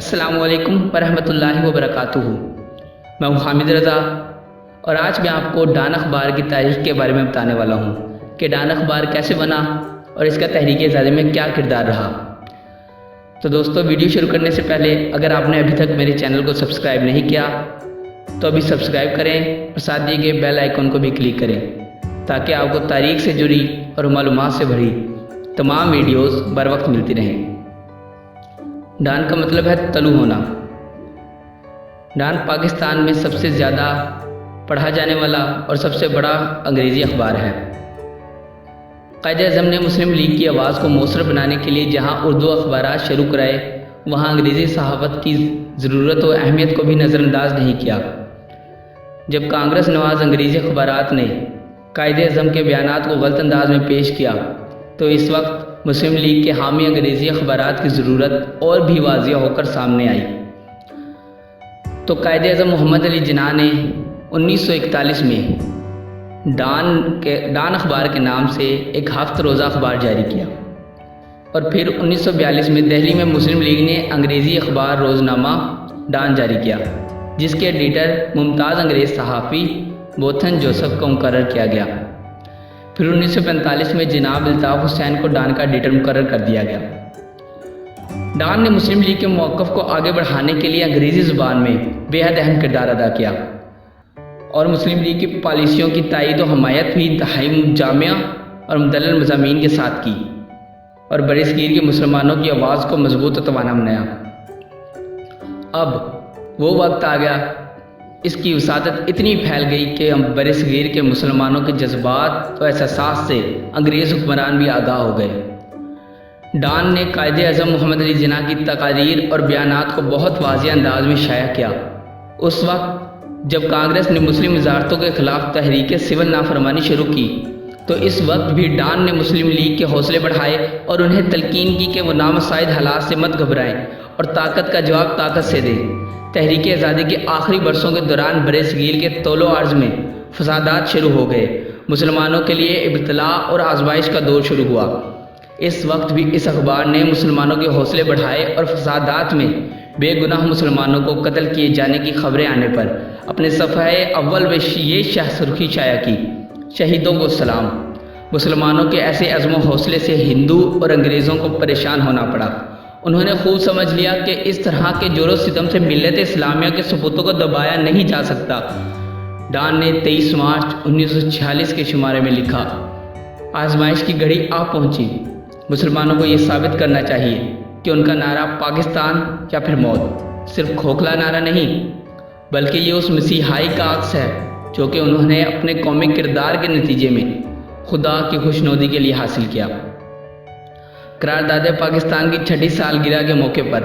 السلام علیکم ورحمۃ اللہ وبرکاتہ۔ میں ہوں حامد رضا اور آج میں آپ کو ڈان اخبار کی تاریخ کے بارے میں بتانے والا ہوں کہ ڈان اخبار کیسے بنا اور اس کا تحریک آزادی میں کیا کردار رہا۔ تو دوستو، ویڈیو شروع کرنے سے پہلے اگر آپ نے ابھی تک میرے چینل کو سبسکرائب نہیں کیا تو ابھی سبسکرائب کریں اور ساتھ دیے گئے بیل آئیکن کو بھی کلک کریں تاکہ آپ کو تاریخ سے جڑی اور معلومات سے بھری تمام ویڈیوز بر وقت ملتی رہیں۔ ڈان کا مطلب ہے طلوع ہونا۔ ڈان پاکستان میں سب سے زیادہ پڑھا جانے والا اور سب سے بڑا انگریزی اخبار ہے۔ قائد اعظم نے مسلم لیگ کی آواز کو مؤثر بنانے کے لیے جہاں اردو اخبارات شروع کرائے وہاں انگریزی صحافت کی ضرورت و اہمیت کو بھی نظر انداز نہیں کیا۔ جب کانگریس نواز انگریزی اخبارات نے قائد اعظم کے بیانات کو غلط انداز میں پیش کیا تو اس وقت مسلم لیگ کے حامی انگریزی اخبارات کی ضرورت اور بھی واضح ہو کر سامنے آئی۔ تو قائد اعظم محمد علی جناح نے 1941 میں ڈان اخبار کے نام سے ایک ہفت روزہ اخبار جاری کیا اور پھر 1942 میں دہلی میں مسلم لیگ نے انگریزی اخبار روزنامہ ڈان جاری کیا جس کے ایڈیٹر ممتاز انگریز صحافی بوتھن جوسف کو مقرر کیا گیا۔ پھر 1945 میں جناب الطاف حسین کو ڈان کا ایڈیٹر مقرر کر دیا گیا۔ ڈان نے مسلم لیگ کے موقف کو آگے بڑھانے کے لیے انگریزی زبان میں بے حد اہم کردار ادا کیا اور مسلم لیگ کی پالیسیوں کی تائید و حمایت بھی انتہائی جامع اور مدلل مضامین کے ساتھ کی اور برصغیر کے مسلمانوں کی آواز کو مضبوط و توانا بنایا۔ اب وہ وقت آ گیا، اس کی وسعت اتنی پھیل گئی کہ ہم برصغیر کے مسلمانوں کے جذبات و احساسات سے انگریز حکمران بھی آگاہ ہو گئے۔ ڈان نے قائد اعظم محمد علی جناح کی تقاریر اور بیانات کو بہت واضح انداز میں شائع کیا۔ اس وقت جب کانگریس نے مسلم وزارتوں کے خلاف تحریک سول نافرمانی شروع کی تو اس وقت بھی ڈان نے مسلم لیگ کے حوصلے بڑھائے اور انہیں تلقین کی کہ وہ نامساعد حالات سے مت گھبرائیں اور طاقت کا جواب طاقت سے دیں۔ تحریک آزادی کے آخری برسوں کے دوران برصغیر کے طول و عرض میں فسادات شروع ہو گئے۔ مسلمانوں کے لیے ابتلاء اور آزمائش کا دور شروع ہوا۔ اس وقت بھی اس اخبار نے مسلمانوں کے حوصلے بڑھائے اور فسادات میں بے گناہ مسلمانوں کو قتل کیے جانے کی خبریں آنے پر اپنے صفحہ اول میں یہ سرخی شائع کی: شہیدوں کو سلام۔ مسلمانوں کے ایسے عزم و حوصلے سے ہندو اور انگریزوں کو پریشان ہونا پڑا۔ انہوں نے خوب سمجھ لیا کہ اس طرح کے جور و ستم سے ملت اسلامیہ کے ثبوتوں کو دبایا نہیں جا سکتا۔ ڈان نے 23 مارچ 1946 کے شمارے میں لکھا: آزمائش کی گھڑی آ پہنچی۔ مسلمانوں کو یہ ثابت کرنا چاہیے کہ ان کا نعرہ پاکستان یا پھر موت صرف کھوکھلا نعرہ نہیں بلکہ یہ اس مسیحائی کا عکس ہے جو کہ انہوں نے اپنے قومی کردار کے نتیجے میں خدا کی خوشنودی کے لیے حاصل کیا۔ قرارداد پاکستان کی 6ٹھی سالگرہ کے موقع پر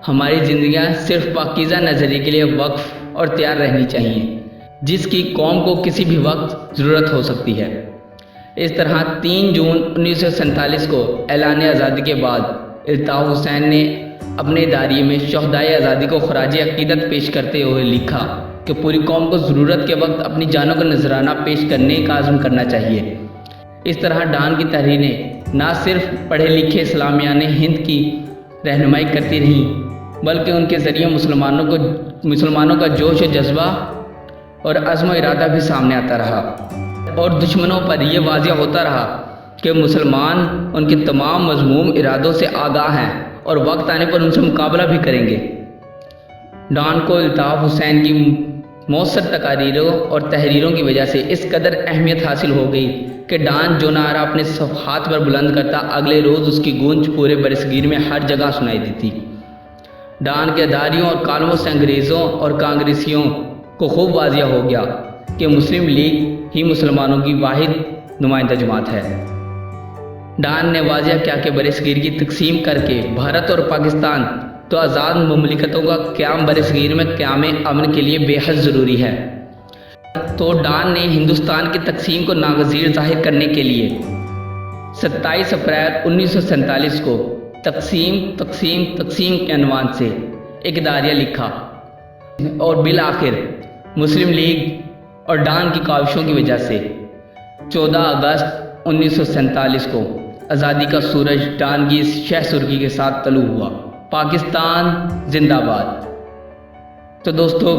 ہماری زندگیاں صرف پاکیزہ نظریے کے لیے وقف اور تیار رہنی چاہیے جس کی قوم کو کسی بھی وقت ضرورت ہو سکتی ہے۔ اس طرح 3 جون 1947 کو اعلان آزادی کے بعد الطاف حسین نے اپنے اداریے میں شہدائے آزادی کو خراج عقیدت پیش کرتے ہوئے لکھا کہ پوری قوم کو ضرورت کے وقت اپنی جانوں کا نذرانہ پیش کرنے کا عزم کرنا چاہیے۔ اس طرح ڈان کی تحریریں نہ صرف پڑھے لکھے اسلامیان ہند کی رہنمائی کرتی رہیں بلکہ ان کے ذریعے مسلمانوں کا جوش و جذبہ اور عزم و ارادہ بھی سامنے آتا رہا اور دشمنوں پر یہ واضح ہوتا رہا کہ مسلمان ان کے تمام مذموم ارادوں سے آگاہ ہیں اور وقت آنے پر ان سے مقابلہ بھی کریں گے۔ ڈان کو الطاف حسین کی مؤثر تقاریروں اور تحریروں کی وجہ سے اس قدر اہمیت حاصل ہو گئی کہ ڈان جو نعرہ اپنے صفحات پر بلند کرتا اگلے روز اس کی گونج پورے برصغیر میں ہر جگہ سنائی دیتی۔ ڈان کے اداریوں اور کالموں سے انگریزوں اور کانگریسیوں کو خوب واضح ہو گیا کہ مسلم لیگ ہی مسلمانوں کی واحد نمائندہ جماعت ہے۔ ڈان نے واضح کیا کہ برصغیر کی تقسیم کر کے بھارت اور پاکستان تو آزاد مملکتوں کا قیام برصغیر میں قیام امن کے لیے بے حد ضروری ہے۔ تو ڈان نے ہندوستان کی تقسیم کو ناگزیر ظاہر کرنے کے لیے 27 اپریل 1947 کو تقسیم تقسیم تقسیم کے عنوان سے ایک اداریہ لکھا اور بالآخر مسلم لیگ اور ڈان کی کاوشوں کی وجہ سے 14 اگست 1947 کو آزادی کا سورج ڈان کی اس شہ سرخی کے ساتھ طلوع ہوا۔ پاکستان زندہ باد۔ تو دوستو،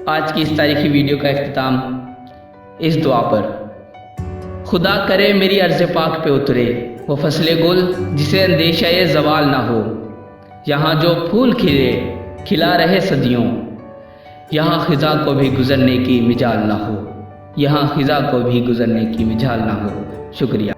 آج کی اس تاریخی ویڈیو کا اختتام اس دعا پر: خدا کرے میری عرض پاک پہ اترے وہ فصل گل جسے اندیشہ زوال نہ ہو، یہاں جو پھول کھلے کھلا رہے صدیوں، یہاں خزاں کو بھی گزرنے کی مجال نہ ہو، یہاں خزاں کو بھی گزرنے کی مجال نہ ہو۔ شکریہ۔